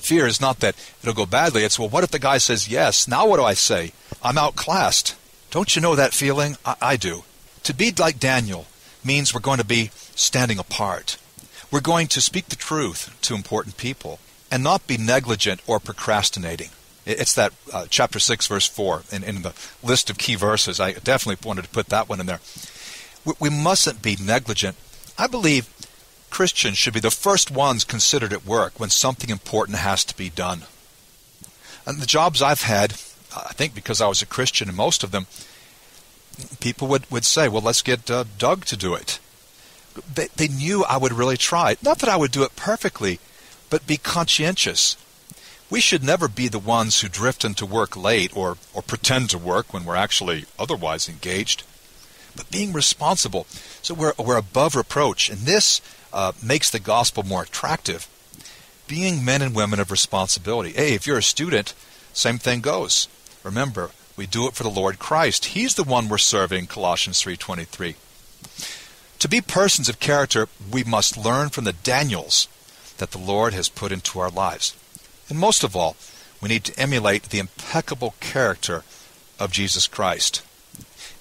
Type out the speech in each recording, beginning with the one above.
fear is not that it'll go badly. It's, well, what if the guy says yes? Now what do I say? I'm outclassed. Don't you know that feeling? I do. To be like Daniel means we're going to be standing apart. We're going to speak the truth to important people and not be negligent or procrastinating. It's that chapter 6, verse 4 in the list of key verses. I definitely wanted to put that one in there. We mustn't be negligent. I believe Christians should be the first ones considered at work when something important has to be done. And the jobs I've had, I think because I was a Christian in most of them, people would say, well, let's get Doug to do it. They knew I would really try. Not that I would do it perfectly, but be conscientious. We should never be the ones who drift into work late or pretend to work when we're actually otherwise engaged. But being responsible, so we're above reproach, and this makes the gospel more attractive. Being men and women of responsibility. Hey, if you're a student, same thing goes. Remember, we do it for the Lord Christ. He's the one we're serving, Colossians 3:23. To be persons of character, we must learn from the Daniels that the Lord has put into our lives. And most of all, we need to emulate the impeccable character of Jesus Christ.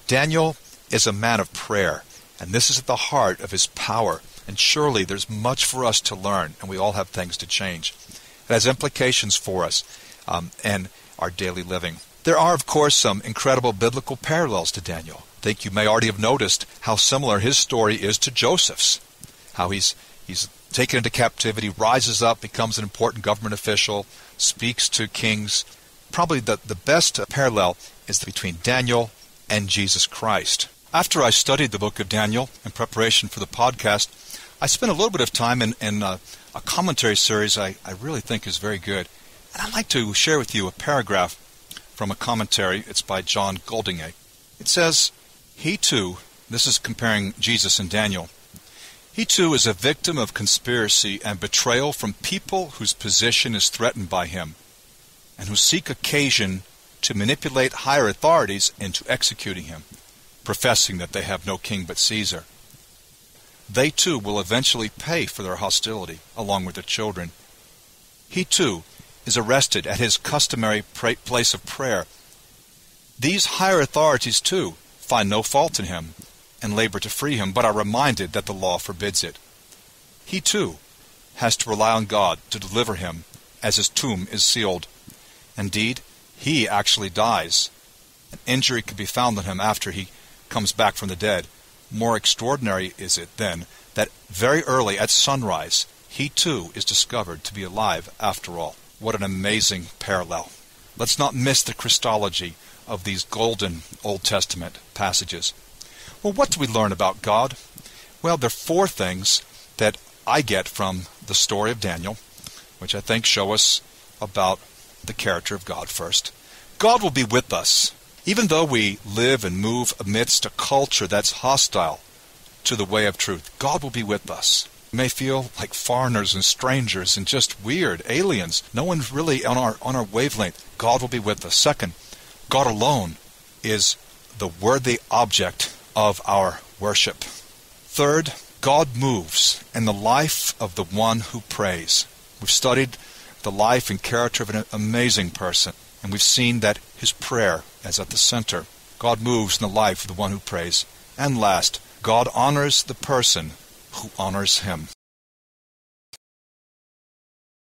Daniel is a man of prayer, and this is at the heart of his power. And surely there's much for us to learn, and we all have things to change. It has implications for us and our daily living. There are, of course, some incredible biblical parallels to Daniel. I think you may already have noticed how similar his story is to Joseph's, how he's taken into captivity, rises up, becomes an important government official, speaks to kings. Probably the best parallel is between Daniel and Jesus Christ. After I studied the book of Daniel in preparation for the podcast, I spent a little bit of time in a commentary series I really think is very good. And I'd like to share with you a paragraph from a commentary. It's by John Goldingay. It says, he too, this is comparing Jesus and Daniel, he too is a victim of conspiracy and betrayal from people whose position is threatened by him, and who seek occasion to manipulate higher authorities into executing him, professing that they have no king but Caesar. They too will eventually pay for their hostility, along with their children. He too is arrested at his customary place of prayer. These higher authorities too find no fault in him, and labor to free him, but are reminded that the law forbids it. He too has to rely on God to deliver him, as his tomb is sealed. Indeed, he actually dies. An injury could be found on him after he comes back from the dead. More extraordinary is it, then, that very early at sunrise, he too is discovered to be alive after all. What an amazing parallel. Let's not miss the Christology of these golden Old Testament passages. Well, what do we learn about God? Well, there are four things that I get from the story of Daniel, which I think show us about the character of God first. God will be with us. Even though we live and move amidst a culture that's hostile to the way of truth, God will be with us. We may feel like foreigners and strangers and just weird aliens. No one's really on our wavelength. God will be with us. Second, God alone is the worthy object of our worship. Third, God moves in the life of the one who prays. We've studied the life and character of an amazing person, and we've seen that his prayer is at the center. God moves in the life of the one who prays. And last, God honors the person who honors him.